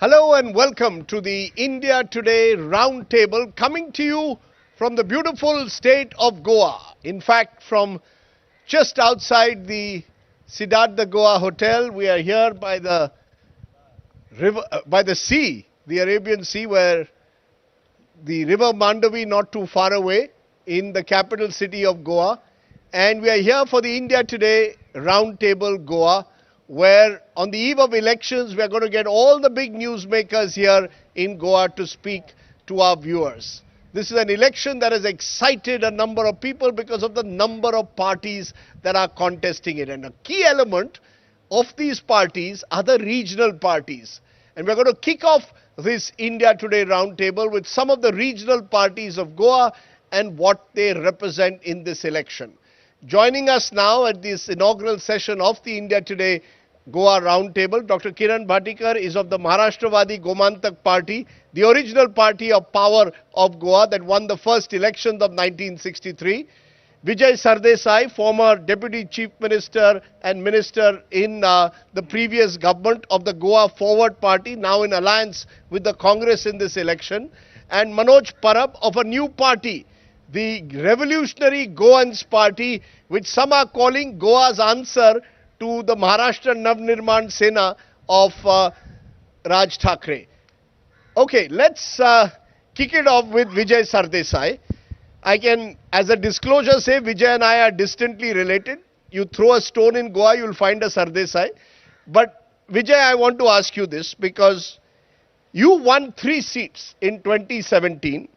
Hello and welcome to the India Today Roundtable, coming to you from the beautiful state of Goa. In fact, from just outside the Siddhartha Goa Hotel, we are here by the river, by the sea, the Arabian Sea, where the river Mandavi not too far away in the capital city of Goa. And we are here for the India Today Roundtable Goa, where on the eve of elections, we are going to get all the big newsmakers here in Goa to speak to our viewers. This is an election that has excited a number of people because of the number of parties that are contesting it. And a key element of these parties are the regional parties. And we're going to kick off this India Today Roundtable with some of the regional parties of Goa and what they represent in this election. Joining us now at this inaugural session of the India Today Goa Roundtable, Dr. Kiran Bhatikar is of the Maharashtra-Vadi Gomantak Party, the original party of power of Goa that won the first elections of 1963. Vijay Sardesai, former Deputy Chief Minister and Minister in the previous government of the Goa Forward Party, now in alliance with the Congress in this election. And Manoj Parab of a new party, the Revolutionary Goans Party, which some are calling Goa's answer to the Maharashtra Navnirman Sena of Raj Thackeray. Okay, let's kick it off with Vijay Sardesai. I can, as a disclosure, say Vijay and I are distantly related. You throw a stone in Goa, you'll find a Sardesai. But Vijay, I want to ask you this because you won 3 seats in 2017.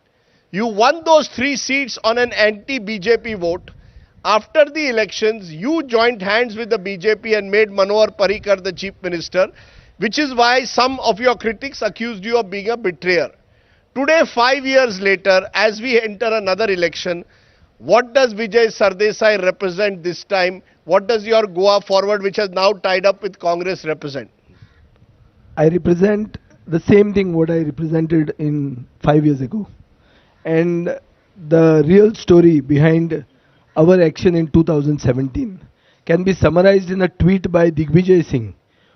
You won those 3 seats on an anti-BJP vote. After the elections, you joined hands with the BJP and made Manohar Parrikar the Chief Minister, which is why some of your critics accused you of being a betrayer. Today, 5 years later, as we enter another election, what does Vijay Sardesai represent this time? What does your Goa Forward, which has now tied up with Congress, represent? I represent the same thing what I represented in 5 years ago. And the real story behind our action in 2017 can be summarized in a tweet by Digvijay Singh,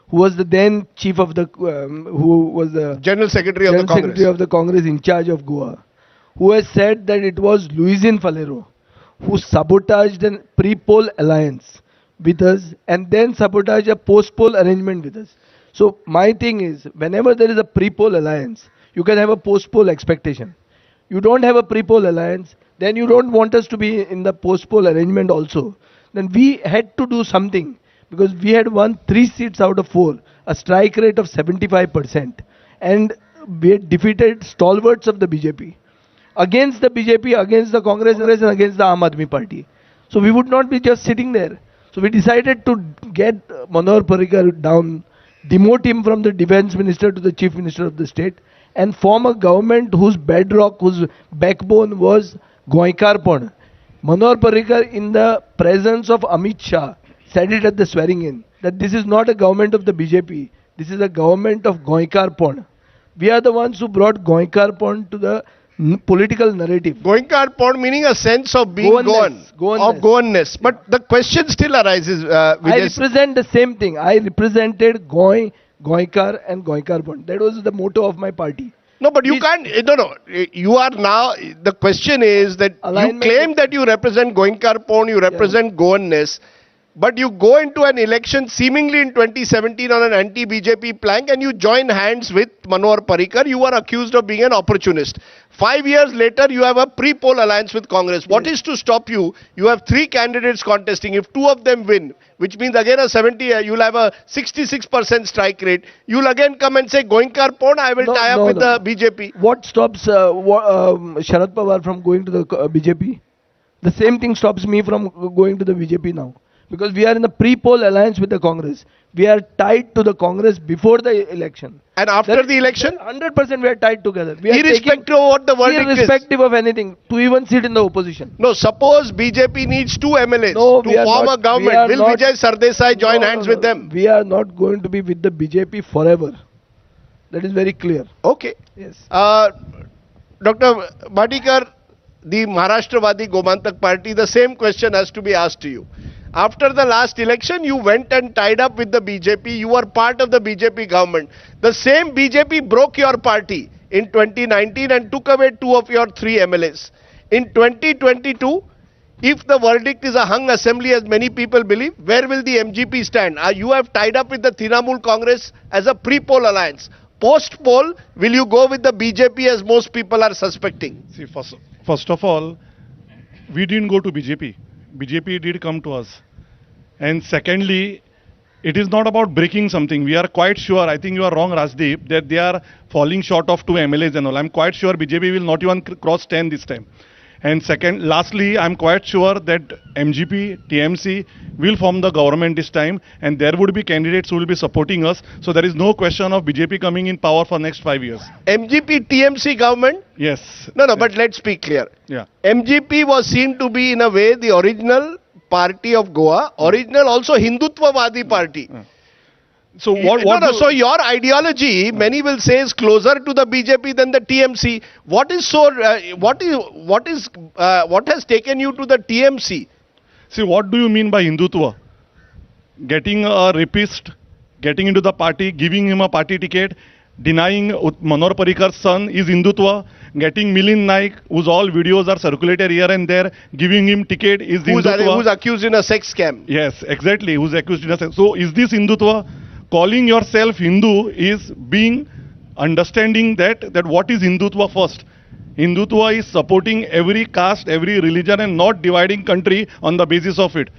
who was the then chief of the, who was the General Secretary of the Congress in charge of Goa, who has said that it was Luisin Falero who sabotaged a pre-poll alliance with us and then sabotaged a post-poll arrangement with us. So my thing is, whenever there is a pre-poll alliance, you can have a post-poll expectation. You don't have a pre-poll alliance, then you don't want us to be in the post-poll arrangement also. Then we had to do something because we had won 3 seats out of 4, a strike rate of 75%. And we had defeated stalwarts of the BJP. Against the BJP, against the Congress and against the Aam Aadmi Party. So we would not be just sitting there. So we decided to get Manohar Parrikar down, demote him from the defense minister to the chief minister of the state, and form a government whose bedrock, whose backbone was Goikarpon. Manohar Parrikar, in the presence of Amit Shah, said it at the swearing in, that this is not a government of the BJP, this is a government of Goikarpon. We are the ones who brought Goikarpon to the political narrative. Goikarpon meaning a sense of being Goanness. But the question still arises. I represent the same thing. I represented Goikar and Goikarpon. That was the motto of my party. No, but you can't, you are now, the question is that you claim that you represent Goinkarpon, you represent Goanness, but you go into an election seemingly in 2017 on an anti-BJP plank and you join hands with Manohar Parrikar. You are accused of being an opportunist. 5 years later, you have a pre-poll alliance with Congress. What is to stop you? You have 3 candidates contesting. If 2 of them win, which means again a 70, you'll have a 66% strike rate. You'll again come and say, Goikarpon, I will tie up with the BJP. What stops Sharad Pawar from going to the BJP? The same thing stops me from going to the BJP now. Because we are in a pre-poll alliance with the Congress. We are tied to the Congress before the election. And after the election? 100% we are tied together. We irrespective of what the verdict is. Irrespective of anything, to even sit in the opposition. No, suppose BJP needs 2 MLAs to form a government. Will Vijay Sardesai join hands with them? We are not going to be with the BJP forever. That is very clear. Okay. Yes. Dr. Bhatikar, the Maharashtra-Vadi Gomantak Party, the same question has to be asked to you. After the last election, you went and tied up with the BJP. You were part of the BJP government. The same BJP broke your party in 2019 and took away 2 of your 3 MLAs. In 2022, if the verdict is a hung assembly, as many people believe, where will the MGP stand? You have tied up with the Trinamool Congress as a pre-poll alliance. Post-poll, will you go with the BJP as most people are suspecting? See, first of all, we didn't go to BJP. BJP did come to us. And secondly, it is not about breaking something. We are quite sure, I think you are wrong, Rajdeep, that they are falling short of 2 MLAs and all. I'm quite sure BJP will not even cross 10 this time. And lastly, I'm quite sure that MGP, TMC will form the government this time, and there would be candidates who will be supporting us. So there is no question of BJP coming in power for next 5 years. MGP, TMC government? Yes. No, but let's be clear. Yeah. MGP was seen to be, in a way, the original party of Goa, original also Hindutvavadi party. So so your ideology, many will say, is closer to the BJP than the TMC. What has taken you to the TMC? See, what do you mean by Hindutva? Getting a rapist, getting into the party, giving him a party ticket, denying Manoj Parikar's son is Hindutva, getting Milind Naik, whose all videos are circulated here and there, giving him ticket is Hindutva. Who's accused in a sex scam. Yes, exactly, who's accused in a sex. So is this Hindutva? Calling yourself Hindu is being understanding that what is Hindutva first. Hindutva is supporting every caste, every religion and not dividing country on the basis of it.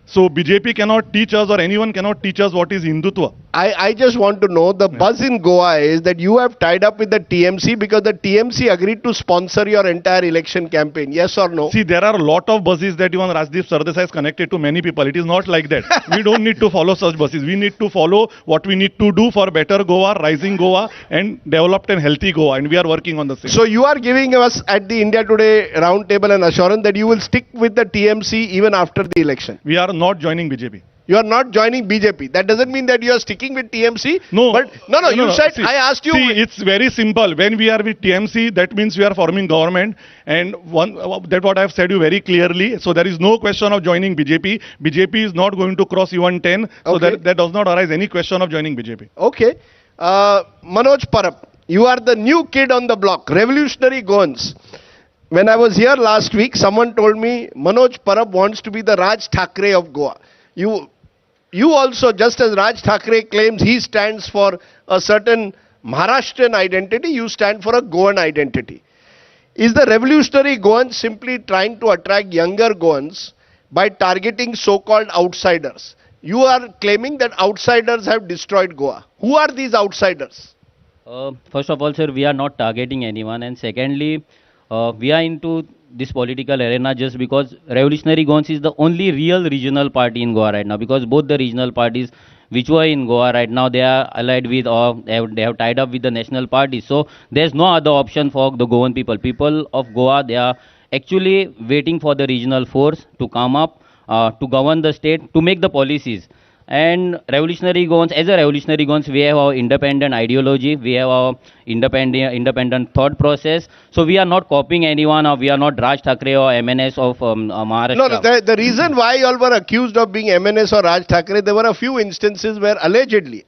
So BJP cannot teach us, or anyone cannot teach us what is Hindutva. I just want to know, the buzz in Goa is that you have tied up with the TMC because the TMC agreed to sponsor your entire election campaign. Yes or no? See, there are a lot of buses that even Rajdeep Sardesai has connected to many people. It is not like that. We don't need to follow such buses. We need to follow what we need to do for better Goa, rising Goa and developed and healthy Goa. And we are working on the same. So you are giving us at the India Today roundtable an assurance that you will stick with the TMC even after the election. We are not joining BJP. You are not joining BJP. That doesn't mean that you are sticking with TMC. No. But you said, see, I asked you. See, it's very simple. When we are with TMC, that means we are forming government. And that's what I have said you very clearly. So there is no question of joining BJP. BJP is not going to cross even 10. So Okay. there does not arise any question of joining BJP. Okay. Manoj Parab, you are the new kid on the block. Revolutionary Goans. When I was here last week, someone told me Manoj Parab wants to be the Raj Thackeray of Goa. You also, just as Raj Thackeray claims he stands for a certain Maharashtrian identity, you stand for a Goan identity. Is the revolutionary Goans simply trying to attract younger Goans by targeting so-called outsiders? You are claiming that outsiders have destroyed Goa. Who are these outsiders? First of all, sir, we are not targeting anyone. And secondly, we are into this political arena just because Revolutionary Goans is the only real regional party in Goa right now, because both the regional parties which were in Goa right now, they are allied with, or they have tied up with the national party. So there's no other option for the Goan people. People of Goa, they are actually waiting for the regional force to come up, to govern the state, to make the policies. And Revolutionary Goans, as a Revolutionary Goans, we have our independent ideology, we have our independent thought process. So we are not copying anyone, or we are not Raj Thackeray or MNS of Maharashtra. No, the reason why you all were accused of being MNS or Raj Thackeray, there were a few instances where allegedly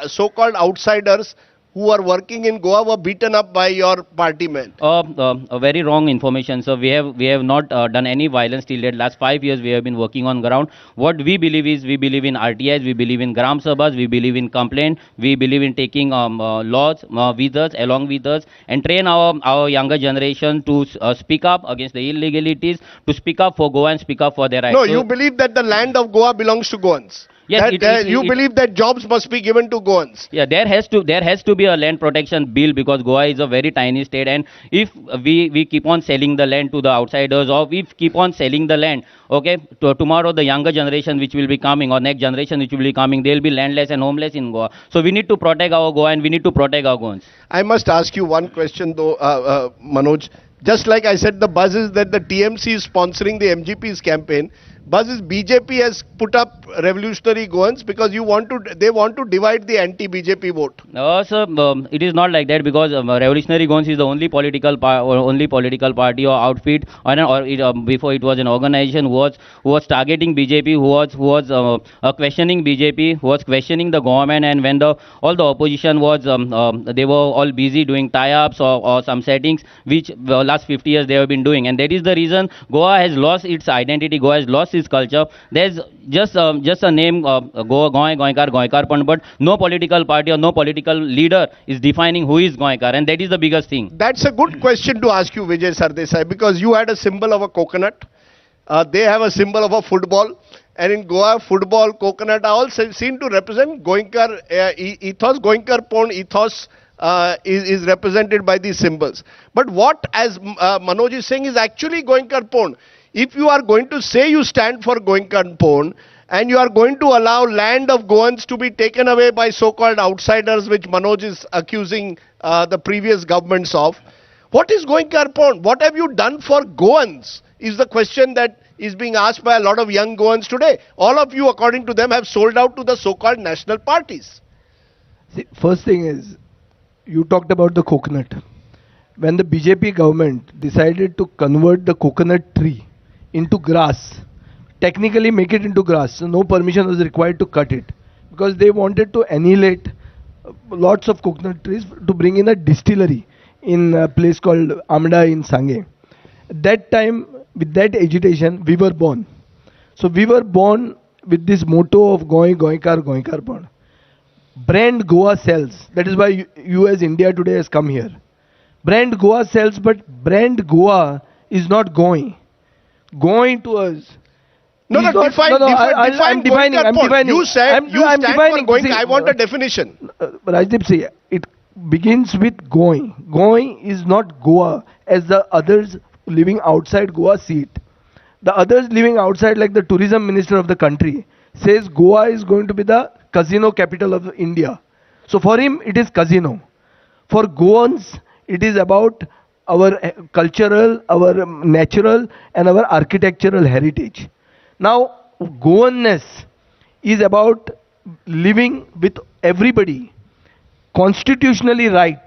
so-called outsiders who are working in Goa were beaten up by your party men. A very wrong information. So we have not done any violence till date. Last 5 years we have been working on ground. What we believe is, we believe in RTIs, we believe in Gram Sabhas, we believe in complaint, we believe in taking laws with us, along with us, and train our younger generation to speak up against the illegalities, to speak up for Goa and speak up for their rights. No, you believe that the land of Goa belongs to Goans. Yes, you believe that jobs must be given to Goans. Yeah, there has to be a land protection bill, because Goa is a very tiny state, and if we keep on selling the land to the outsiders, or we keep on selling the land, okay, tomorrow the younger generation which will be coming, or next generation which will be coming, they will be landless and homeless in Goa. So we need to protect our Goa, and we need to protect our Goans. I must ask you one question though, Manoj. Just like I said, the buzz is that the TMC is sponsoring the MGP's campaign. buzz is BJP has put up revolutionary Goans because they want to divide the anti-BJP vote. Sir, it is not like that because Revolutionary Guns is the only political party or outfit, before it was an organization who was targeting BJP, who was questioning BJP, who was questioning the government, and when all the opposition was they were all busy doing tie-ups or some settings which the last 50 years they have been doing, and that is the reason Goa has lost its identity, Goa has lost its culture. There's just a name, Goinkar, but no political party or no political leader is defining who is Goinkar, and that is the biggest thing. That's a good question to ask you, Vijay Sardesai, because you had a symbol of a coconut. They have a symbol of a football. And in Goa, football, coconut all seem to represent Goinkar ethos. Goinkar Pon ethos is represented by these symbols. But what, as Manoj is saying, is actually Goinkar Pon. If you are going to say you stand for Goinkar Pon, and you are going to allow land of Goans to be taken away by so-called outsiders, which Manoj is accusing the previous governments of, what is Goinkar Pon? What have you done for Goans is the question that is being asked by a lot of young Goans today. All of you, according to them, have sold out to the so-called national parties. See, first thing is, you talked about the coconut. When the BJP government decided to convert the coconut tree into grass, technically make it into grass, so no permission was required to cut it, because they wanted to annihilate lots of coconut trees to bring in a distillery in a place called Amda in Sange. At that time, with that agitation, we were born. So we were born with this motto of Goinkar Pon. Brand Goa sells. That is why you as India Today has come here. Brand Goa sells, but brand Goa is not going to us. No, no, define I'm defining. You said you stand for Goinkar. I want a definition. Rajdeep, see, it begins with going. Going is not Goa as the others living outside Goa see it. The others living outside, like the tourism minister of the country, says Goa is going to be the casino capital of India. So for him, it is casino. For Goans, it is about our cultural, our natural, and our architectural heritage. Now, Goanness is about living with everybody, constitutionally right.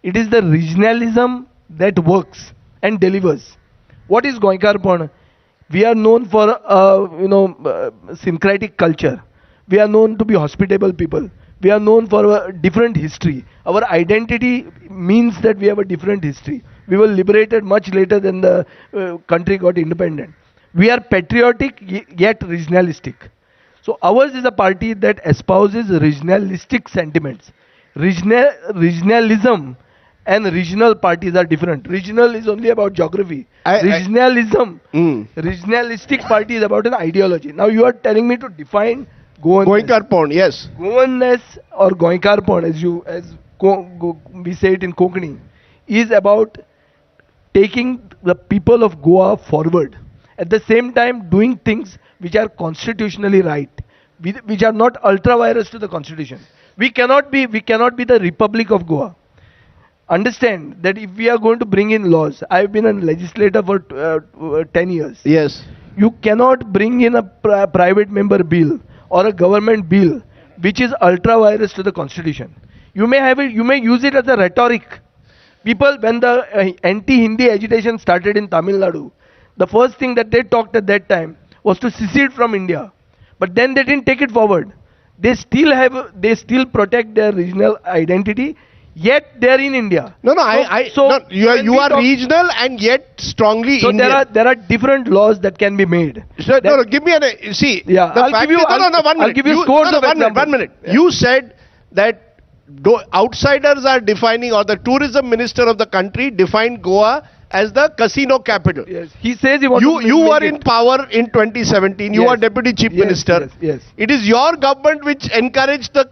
It is the regionalism that works and delivers. What is Goinkar Pon? We are known for syncretic culture. We are known to be hospitable people. We are known for a different history. Our identity means that we have a different history. We were liberated much later than the country got independent. We are patriotic yet regionalistic. So ours is a party that espouses regionalistic sentiments. Regionalism and regional parties are different. Regional is only about geography. Regionalism, regionalistic party is about an ideology. Now you are telling me to define Goinkar Pon, yes. Goanness or Goinkar Pon, we say it in Konkani, is about taking the people of Goa forward. At the same time, doing things which are constitutionally right, which are not ultra-virus to the constitution. We cannot be the Republic of Goa. Understand that if we are going to bring in laws, I've been a legislator for 10 years. Yes. You cannot bring in a private member bill or a government bill which is ultra-virus to the constitution. You may have it, you may use it as a rhetoric. People, when the anti-Hindi agitation started in Tamil Nadu, the first thing that they talked at that time was to secede from India. But then they didn't take it forward. They still protect their regional identity, yet they are in India. No, you are regional and yet strongly Indian. So there are different laws that can be made. So, give me a see. Yeah, I'll give you scores of examples. 1 minute. Yeah. You said that outsiders are defining, or the tourism minister of the country defined Goa as the casino capital. Yes. He says he wants to You were in power in 2017. You were deputy chief minister. Yes. It is your government which encouraged the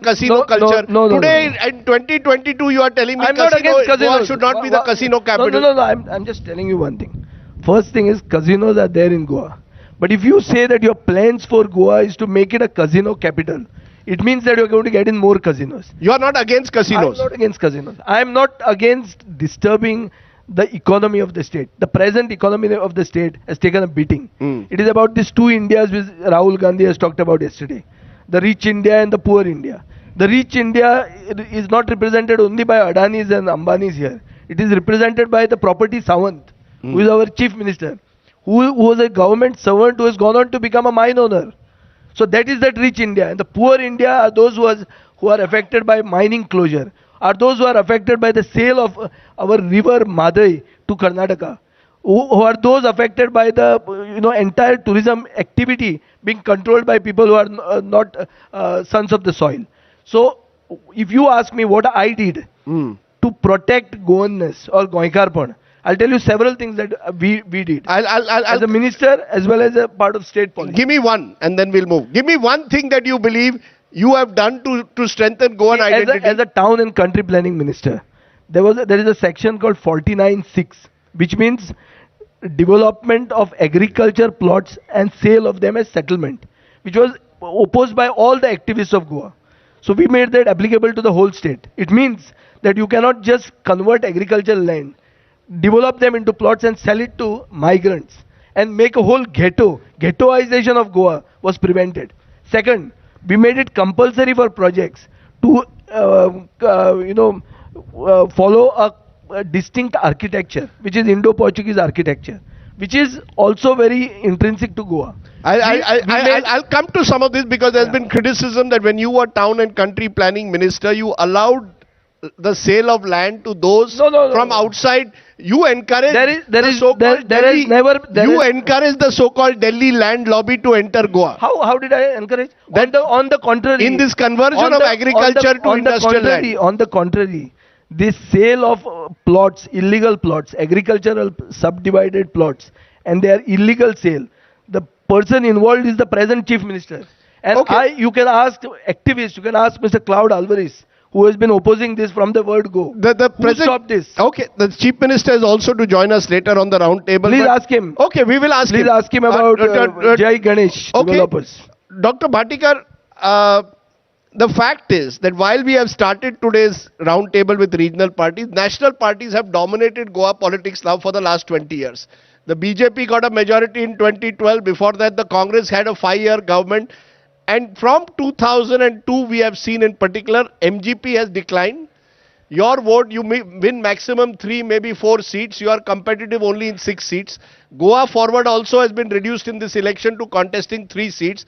casino culture. Today, in 2022, you are telling me Goa should not be the casino capital. No. I'm just telling you one thing. First thing is, casinos are there in Goa. But if you say that your plans for Goa is to make it a casino capital, it means that you're going to get in more casinos. You are not against casinos. I'm not against casinos. I'm not against disturbing the economy of the state. The present economy of the state has taken a beating. Mm. It is about these two Indias which Rahul Gandhi has talked about yesterday. The rich India and the poor India. The rich India is not represented only by Adanis and Ambanis here. It is represented by the property Sawant, who is our chief minister, who was a government servant who has gone on to become a mine owner. So that is that rich India. And the poor India are those who are affected by mining closure, are those who are affected by the sale of our river Madai to Karnataka, who are those affected by the entire tourism activity being controlled by people who are not sons of the soil. So if you ask me what I did to protect Goanness or Goikarpan, I'll tell you several things that we did. As a minister as well as a part of state policy. Give me one and then we'll move. Give me one thing that you believe you have done to strengthen Goan identity. As a town and country planning minister, there is a section called 49(6), which means development of agriculture plots and sale of them as settlement, which was opposed by all the activists of Goa. So we made that applicable to the whole state. It means that you cannot just convert agricultural land, develop them into plots and sell it to migrants and make a whole ghetto. Ghettoization of Goa was prevented. Second, we made it compulsory for projects to follow a distinct architecture, which is Indo-Portuguese architecture, which is also very intrinsic to Goa. I'll come to some of this because there's been criticism that when you were town and country planning minister, you allowed the sale of land to those from outside. You encourage encourage the so-called Delhi land lobby to enter Goa. How did I encourage? On the contrary. In this conversion of agriculture to industrial land. On the contrary, this sale of plots, illegal plots, agricultural subdivided plots, and their illegal sale, the person involved is the present chief minister. And you can ask activists, you can ask Mr. Cloud Alvarez, who has been opposing this from the word go. Who stopped this? Okay, the chief minister is also to join us later on the round table. Please ask him. Okay, we will ask him. Please ask him about Jai Ganesh developers. Dr. Bhatikar, the fact is that while we have started today's round table with regional parties, national parties have dominated Goa politics now for the last 20 years. The BJP got a majority in 2012. Before that, the Congress had a 5-year government. And from 2002, we have seen in particular, MGP has declined. Your vote, you may win maximum 3, maybe 4 seats. You are competitive only in 6 seats. Goa Forward also has been reduced in this election to contesting 3 seats.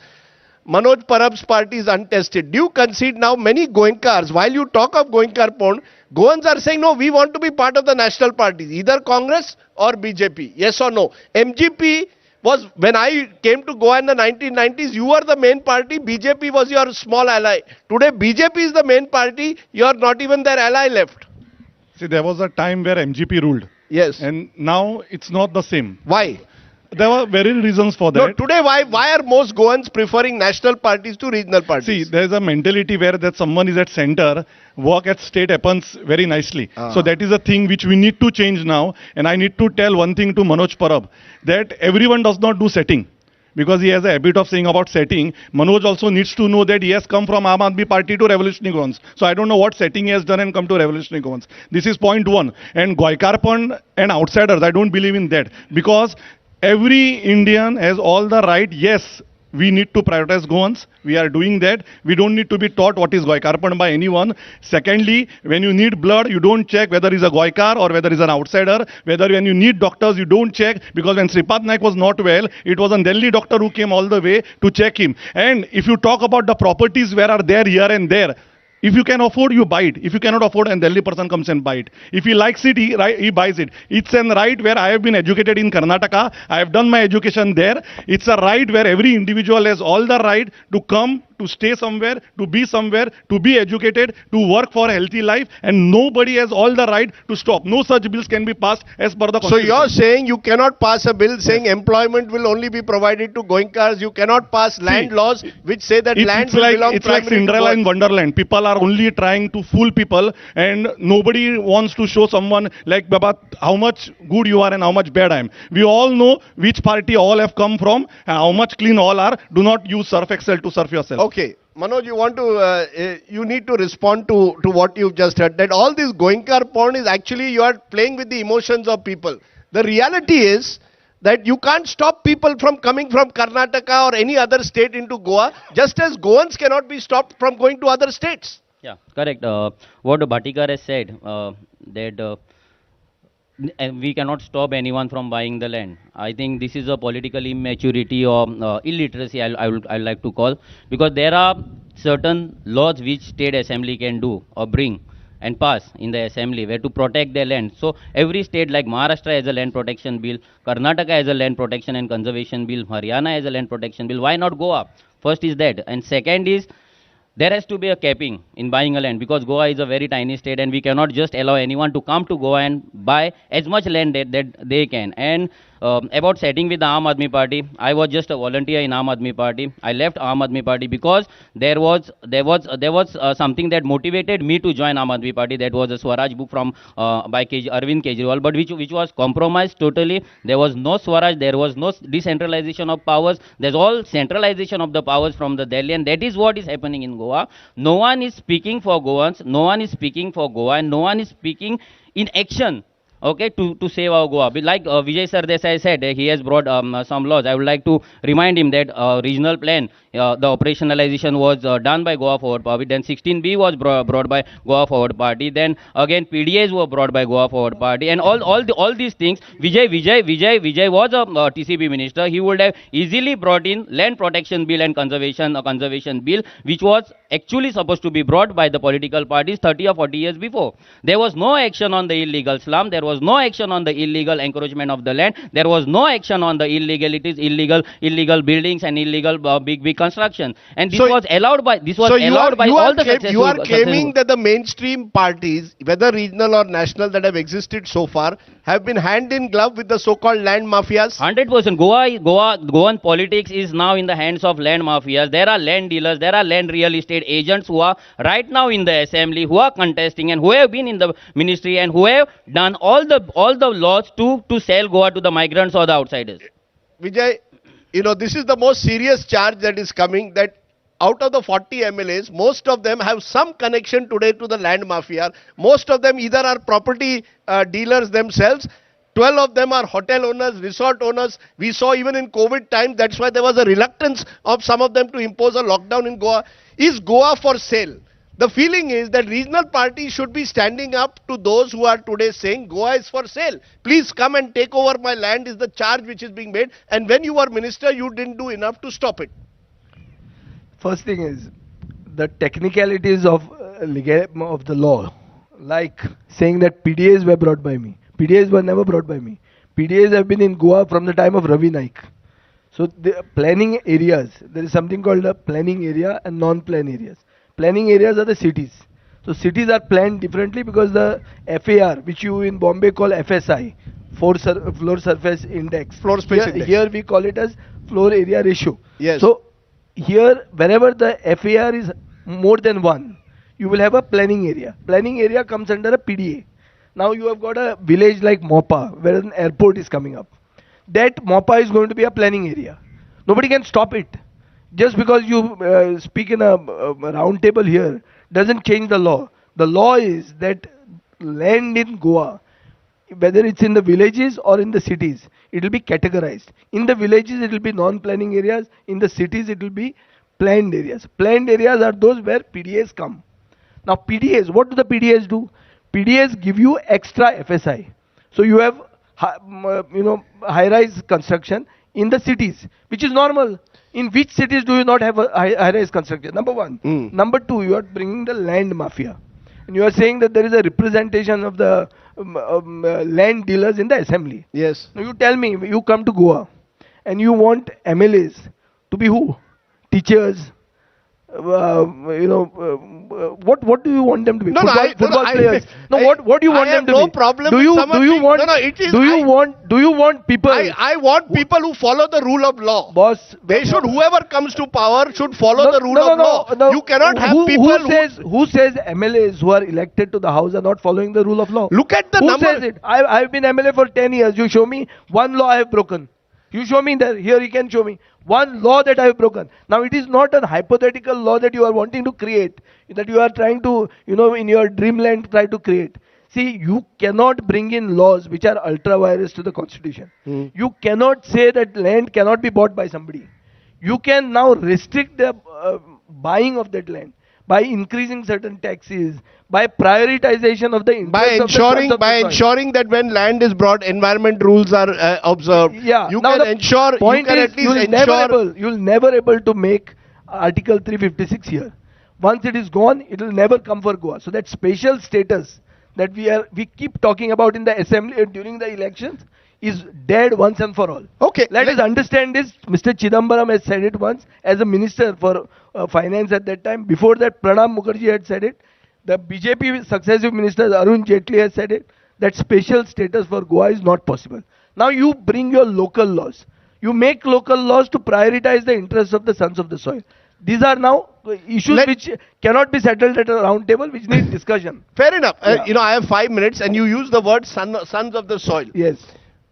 Manoj Parab's party is untested. Do you concede now many Goenkars? While you talk of Goenkar Pond, Goans are saying, no, we want to be part of the national parties, either Congress or BJP. Yes or no? MGP was, when I came to Goa in the 1990s, you were the main party, BJP was your small ally. Today, BJP is the main party, you are not even their ally left. See, there was a time where MGP ruled. Yes. And now it's not the same. Why? There were very reasons for that. No, today, why are most Goans preferring national parties to regional parties? See, there is a mentality where that someone is at center, work at state happens very nicely. So that is a thing which we need to change now. And I need to tell one thing to Manoj Parab, that everyone does not do setting. Because he has a habit of saying about setting. Manoj also needs to know that he has come from Aam Aadmi Party to Revolutionary Goans. So I don't know what setting he has done and come to Revolutionary Goans. This is point one. And Goikarpan and outsiders, I don't believe in that. Because every Indian has all the right. Yes, we need to prioritize Goans. We are doing that. We don't need to be taught what is Goikarpan by anyone. Secondly, when you need blood, you don't check whether he's a Goikar or whether he's an outsider. Whether when you need doctors, you don't check. Because when Sripat Naik was not well, it was a Delhi doctor who came all the way to check him. And if you talk about the properties where are there here and there, if you can afford, you buy it. If you cannot afford, and Delhi person comes and buy it. If he likes it, he buys it. It's a right where I have been educated in Karnataka. I have done my education there. It's a right where every individual has all the right to come, to stay somewhere, to be educated, to work for a healthy life, and nobody has all the right to stop. No such bills can be passed as per the Constitution. So you're saying you cannot pass a bill saying employment will only be provided to Goenkars. You cannot pass land laws which say that land will belong it's like Cinderella in Wonderland. People are only trying to fool people, and nobody wants to show someone like Baba how much good you are and how much bad I am. We all know which party all have come from and how much clean all are. Do not use Surf Excel to surf yourself. Okay, Manoj, you need to respond to what you've just heard. That all this Goenkar porn is actually you are playing with the emotions of people. The reality is that you can't stop people from coming from Karnataka or any other state into Goa, just as Goans cannot be stopped from going to other states. Yeah, correct. What Bhatikar has said, that and we cannot stop anyone from buying the land. I think this is a political immaturity or illiteracy, I would like to call, because there are certain laws which state assembly can do or bring and pass in the assembly where to protect their land. So every state like Maharashtra has a land protection bill, Karnataka has a land protection and conservation bill, Haryana has a land protection bill. Why not Goa? First is that, and second is there has to be a capping in buying a land, because Goa is a very tiny state and we cannot just allow anyone to come to Goa and buy as much land that they can. And about setting with the Aam Aadmi Party, I was just a volunteer in Aam Aadmi Party. I left Aam Aadmi Party because there was something that motivated me to join Aam Aadmi Party. That was a Swaraj book from by Arvind Kejriwal, but which was compromised totally. There was no Swaraj, there was no decentralization of powers. There's all centralization of the powers from the Delhi, and that is what is happening in Goa. No one is speaking for Goans, no one is speaking for Goa, and no one is speaking in action, okay, to save our Goa. Like Vijay Sardesai said, he has brought some laws. I would like to remind him that regional plan, the operationalization was done by Goa Forward Party. Then 16B was brought by Goa Forward Party. Then again PDAs were brought by Goa Forward Party. And all these things, Vijay was a TCP minister. He would have easily brought in land protection bill and conservation bill, which was actually supposed to be brought by the political parties 30 or 40 years before. There was no action on the illegal slum. There was no action on the illegal encroachment of the land. There was no action on the illegal buildings and illegal big construction. And this was allowed by all the successful. You are claiming that the mainstream parties, whether regional or national, that have existed so far, have been hand in glove with the so-called land mafias? 100%. Goan politics is now in the hands of land mafias. There are land dealers, there are land real estate agents who are right now in the assembly, who are contesting and who have been in the ministry and who have done all the laws to sell Goa to the migrants or the outsiders. Vijay, this is the most serious charge that is coming, that out of the 40 MLAs, most of them have some connection today to the land mafia. Most of them either are property dealers themselves. 12 of them are hotel owners, resort owners. We saw even in COVID time, that's why there was a reluctance of some of them to impose a lockdown in Goa. Is Goa for sale? The feeling is that regional parties should be standing up to those who are today saying Goa is for sale. Please come and take over my land is the charge which is being made. And when you were minister, you didn't do enough to stop it. First thing is the technicalities of the law, like saying that PDAs were brought by me. PDAs were never brought by me. PDAs have been in Goa from the time of Ravi Naik. So the planning areas, there is something called a planning area and non-plan areas. Planning areas are the cities. So cities are planned differently because the FAR, which you in Bombay call FSI, floor surface index. Floor space index. Here we call it as floor area ratio. Yes. So here, wherever the FAR is more than 1, you will have a planning area. Planning area comes under a PDA. Now you have got a village like Mopa, where an airport is coming up. That Mopa is going to be a planning area. Nobody can stop it. Just because you speak in a round table here doesn't change the law. The law is that land in Goa, whether it's in the villages or in the cities, it will be categorized. In the villages, it will be non-planning areas. In the cities, it will be planned areas. Planned areas are those where PDAs come. Now, PDAs, what do the PDAs do? PDAs give you extra FSI. So you have, high-rise construction in the cities, which is normal. In which cities do you not have a high-rise construction? Number one. Number two, you are bringing the land mafia. And you are saying that there is a representation of the land dealers in the assembly. Yes. Now you tell me, you come to Goa and you want MLAs to be who? Teachers, what do you want them to be? Football players. What do you want them to be? No problem. Do you want people? I want people who follow the rule of law. Boss, whoever comes to power should follow the rule of law. No. You cannot have people who says MLAs who are elected to the house are not following the rule of law? Look at the Who number. says it? I've been MLA for 10 years. You show me one law I have broken. You show me there. Here you can show me one law that I have broken. Now it is not a hypothetical law that you are wanting to create, that you are trying to, in your dreamland try to create. See, you cannot bring in laws which are ultra virus to the constitution. You cannot say that land cannot be bought by somebody. You can now restrict the buying of that land by increasing certain taxes, by prioritization of the interests by ensuring that when land is brought, environment rules are observed. Yeah. You now can ensure. Point you can is, at least ensure. you'll never able to make Article 356 here. Once it is gone, it will never come for Goa. So that special status that we keep talking about in the assembly during the elections is dead once and for all. Okay. Let us understand this. Mr. Chidambaram has said it once as a minister for finance at that time. Before that, Pranab Mukherjee had said it. The BJP successive ministers, Arun Jaitley has said it. That special status for Goa is not possible. Now you bring your local laws. You make local laws to prioritize the interests of the sons of the soil. These are now issues which cannot be settled at a round table, which need discussion. Fair enough. Yeah. I have 5 minutes and you use the word sons of the soil. Yes.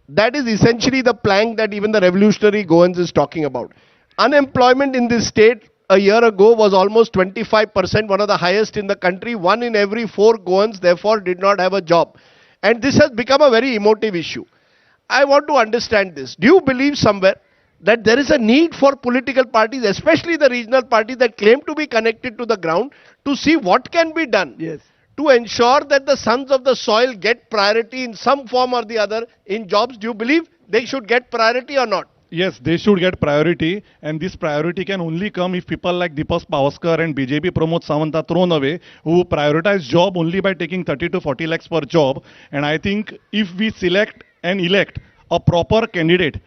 That is essentially the plank that even the revolutionary Goans is talking about. Unemployment in this state a year ago was almost 25%, one of the highest in the country. 1 in every 4 Goans therefore did not have a job. And this has become a very emotive issue. I want to understand this. Do you believe somewhere that there is a need for political parties, especially the regional parties that claim to be connected to the ground, to see what can be done? Yes. To ensure that the sons of the soil get priority in some form or the other in jobs? Do you believe they should get priority or not? Yes, they should get priority, and this priority can only come if people like Deepak Pavaskar and BJP Pramod Sawant are thrown away, who prioritize job only by taking 30 to 40 lakhs per job. And I think if we select and elect a proper candidate,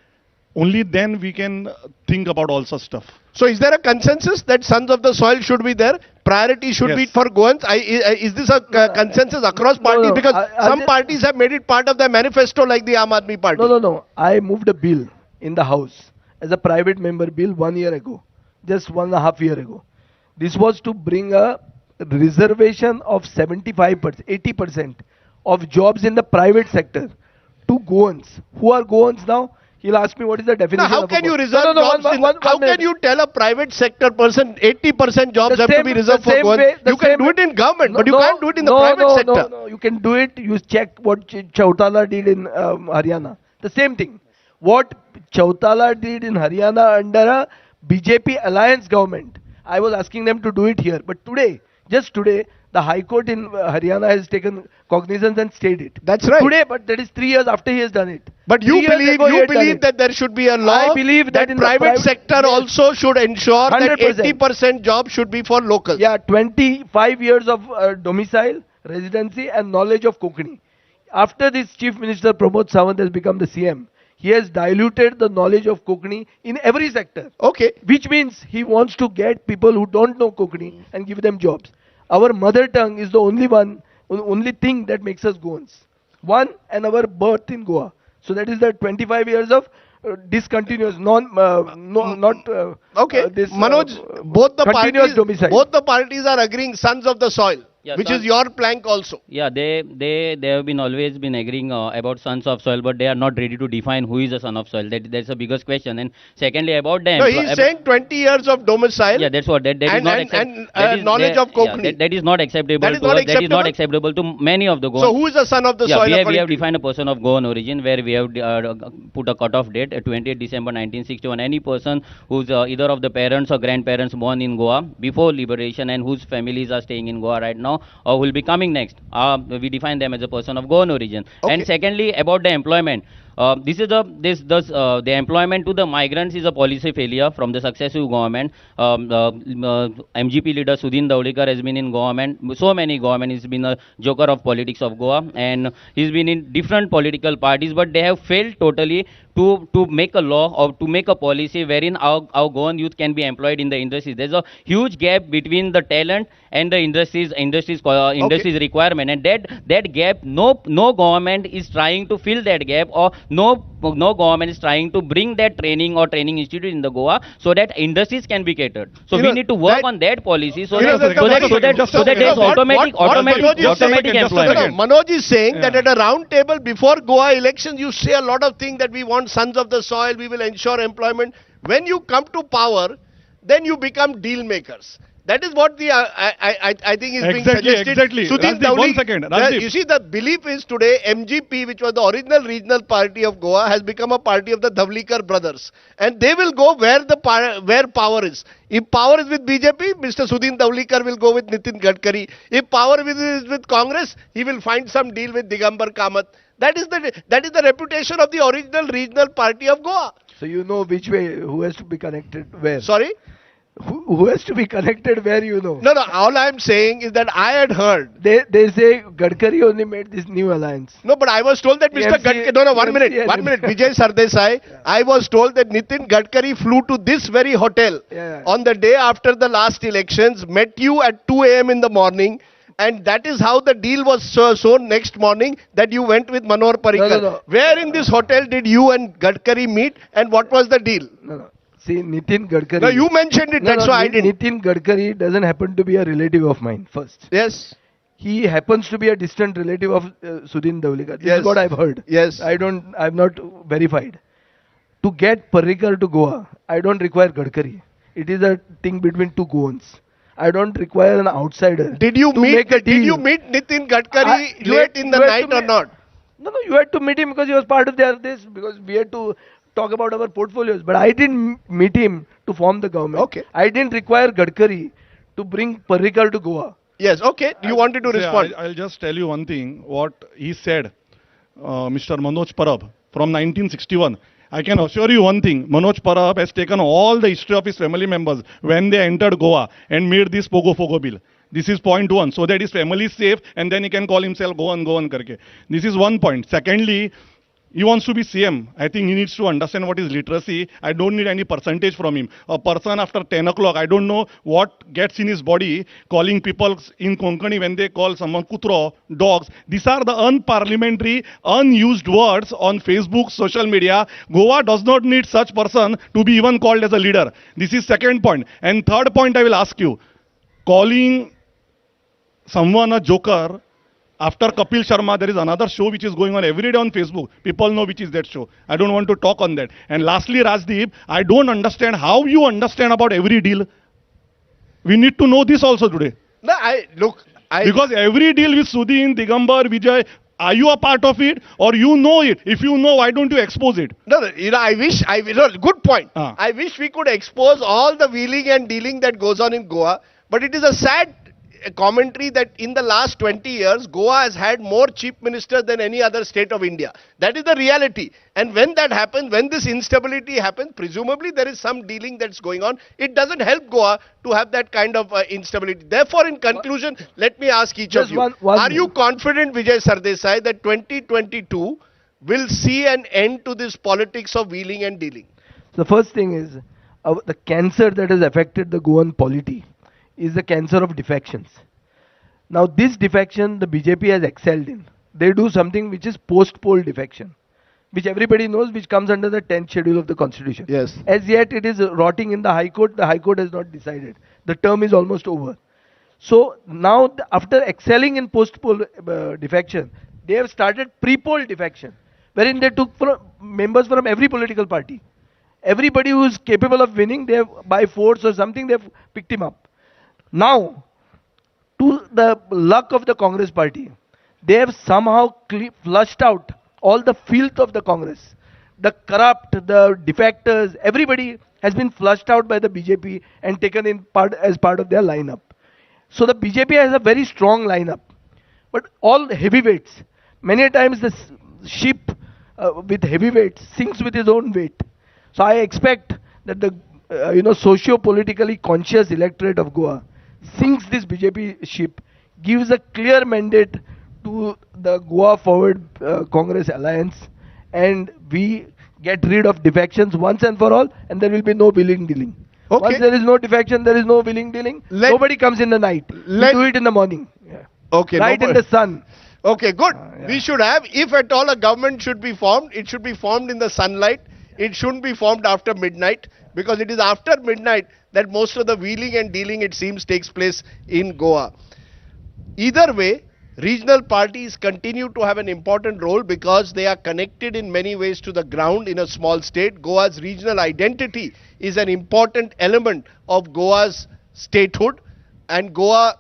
only then we can think about all such stuff. So is there a consensus that sons of the soil should be there? Priority should be for Goans? Is this a consensus across parties? Because some parties have made it part of their manifesto, like the Aam Aadmi Party. No. I moved a bill in the House as a private member bill 1 year ago, just 1.5 years ago. This was to bring a reservation of 75%, 80% of jobs in the private sector to Goans. Who are Goans now? He'll ask me what is the definition. Now, how can you reserve jobs? How can you tell a private sector person 80% jobs have to be reserved for Goans? You can do it in government, but you can't do it in the private sector. No, you can do it. You check what Chautala did in Haryana. The same thing. What Chautala did in Haryana under a BJP alliance government, I was asking them to do it here. But today, just today, the High Court in Haryana has taken cognizance and stayed it. That's right. Today, but that is 3 years after he has done it. But you believe that there should be a law. I believe that in private sector also should ensure 100%. that 80% jobs should be for locals. Yeah, 25 years of domicile, residency and knowledge of Konkani. After this Chief Minister Pramod Sawant has become the CM, he has diluted the knowledge of Konkani in every sector. Okay. Which means he wants to get people who don't know Konkani and give them jobs. Our mother tongue is the only thing that makes us Goans. One, and our birth in Goa. So that is the 25 years of discontinuous, okay. This Manoj, both the parties are agreeing sons of the soil. Yeah, which is your plank also. Yeah, they have been always been agreeing about sons of soil, but they are not ready to define who is a son of soil. That's the biggest question. And secondly, about the no, he's saying 20 years of domicile. Yeah, that's what that is not acceptable. Knowledge of Konkani. That is not acceptable. That is not acceptable to many of the Goans. So who is the son of the soil? We have defined a person of Goan origin where we have put a cutoff date, 28th December 1961. Any person who's either of the parents or grandparents born in Goa before liberation and whose families are staying in Goa right now or will be coming next, we define them as a person of Goan origin. Okay. And secondly, about the employment. The employment to the migrants is a policy failure from the successive government. MGP leader Sudhin Daudekar has been in government, so many government. He's been a joker of politics of Goa, and he's been in different political parties, but they have failed totally to make a law or to make a policy wherein our Goan youth can be employed in the industries. There's a huge gap between the talent and the industries requirement, and that gap, no government is trying to fill that gap or no government is trying to bring that training or training institute in the Goa so that industries can be catered. So we need to work on that policy so that there is automatic employment. Manoj is saying that at a round table before Goa elections, you say a lot of things that we want sons of the soil, we will ensure employment. When you come to power, then you become deal makers. That is what the I think is being suggested. Exactly. Sudhin Rajdeep, 1 Dhauli, second. Rajdeep. you see, the belief is today MGP, which was the original regional party of Goa, has become a party of the Dhavlikar brothers, and they will go where power is. If power is with BJP, Mr. Sudhin Dhalikar will go with Nitin Gadkari. If power is with Congress, he will find some deal with Digambar Kamath. That is the reputation of the original regional party of Goa. So you know which way, who has to be connected where. Sorry? Who has to be connected where, you know. No, all I am saying is that I had heard. They say Gadkari only made this new alliance. No, but I was told that Mr. Gadkari... No, 1 minute. Vijay Sardesai. Yeah. I was told that Nitin Gadkari flew to this very hotel on the day after the last elections, met you at 2 a.m. in the morning, and that is how the deal was shown next morning, that you went with Manor Parikar. No. Where in this hotel did you and Gadkari meet, and what was the deal? No. See, Nitin Gadkari... No, you mentioned it, that's why I didn't. Nitin Gadkari doesn't happen to be a relative of mine, first. Yes. He happens to be a distant relative of Sudhin Dhalikar. This is what I've heard. Yes. I'm not verified. To get Parrikar to Goa, I don't require Gadkari. It is a thing between two Goans. I don't require an outsider. Did you meet Nitin Gadkari late in the night or not? No, you had to meet him because he was part of this, because we had to talk about our portfolios. But I didn't meet him to form the government. Okay. I didn't require Gadkari to bring Parrikar to Goa. Yes, okay. You wanted to respond. I'll just tell you one thing. What he said, Mr. Manoj Parab, from 1961. I can assure you one thing. Manoj Parab has taken all the history of his family members when they entered Goa and made this Pogo bill. This is point one, so that his family is safe, and then he can call himself Goan karke. This is one point. Secondly, he wants to be CM. I think he needs to understand what is literacy. I don't need any percentage from him. A person after 10 o'clock, I don't know what gets in his body, calling people in Konkani when they call someone kutro, dogs. These are the unparliamentary, unused words on Facebook, social media. Goa does not need such person to be even called as a leader. This is second point. And third point I will ask you. Calling someone a joker, after Kapil Sharma, there is another show which is going on every day on Facebook. People know which is that show. I don't want to talk on that. And lastly, Rajdeep, I don't understand how you understand about every deal. We need to know this also today. No, because every deal with Sudhin, Digambar, Vijay, are you a part of it or you know it? If you know, why don't you expose it? No, good point. I wish we could expose all the wheeling and dealing that goes on in Goa, but it is a sad commentary that in the last 20 years, Goa has had more chief ministers than any other state of India. That is the reality. And when that happens, when this instability happens, presumably there is some dealing that's going on. It doesn't help Goa to have that kind of instability. Therefore, in conclusion, let me ask each of you, are you confident, Vijay Sardesai, that 2022 will see an end to this politics of wheeling and dealing? The first thing is, the cancer that has affected the Goan polity is the cancer of defections. Now this defection the BJP has excelled in. They do something which is post-poll defection, which everybody knows, which comes under the 10th schedule of the constitution. Yes. As yet it is rotting in the High Court. The High Court has not decided. The term is almost over. So now after excelling in post-poll defection, they have started pre-poll defection, wherein they took members from every political party. Everybody who is capable of winning, they have, by force or something, they have picked him up. Now, to the luck of the Congress party, they have somehow flushed out all the filth of the Congress. The corrupt, the defectors, everybody has been flushed out by the BJP and taken in as part of their lineup. So the BJP has a very strong lineup. But all heavyweights, many times the ship with heavyweights sinks with his own weight. So I expect that the socio-politically conscious electorate of Goa sinks this BJP ship, gives a clear mandate to the Goa Forward Congress Alliance, and we get rid of defections once and for all, and there will be no wheeling dealing. Okay. Once there is no defection, there is no wheeling dealing. Nobody comes in the night. We do it in the morning. Yeah. Okay. Right in the sun. Okay, good. Yeah. We should have, if at all a government should be formed, it should be formed in the sunlight. It shouldn't be formed after midnight, because it is after midnight that most of the wheeling and dealing, it seems, takes place in Goa. Either way, regional parties continue to have an important role because they are connected in many ways to the ground in a small state. Goa's regional identity is an important element of Goa's statehood, and Goa,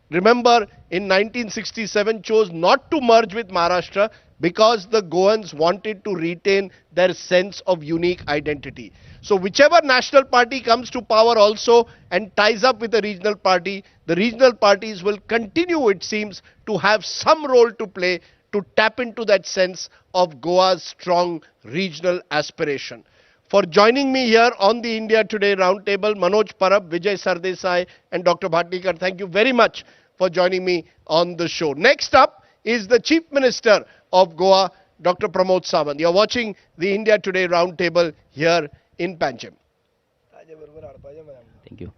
remember, in 1967 chose not to merge with Maharashtra because the Goans wanted to retain their sense of unique identity. So whichever national party comes to power also and ties up with a regional party, the regional parties will continue, it seems, to have some role to play to tap into that sense of Goa's strong regional aspiration. For joining me here on the India Today Roundtable, Manoj, Parab, Vijay Sardesai and Dr. Bhatnikar, thank you very much for joining me on the show. Next up is the Chief Minister of Goa, Dr. Pramod Sawant. You're watching the India Today Roundtable here in Pancham. Thank you.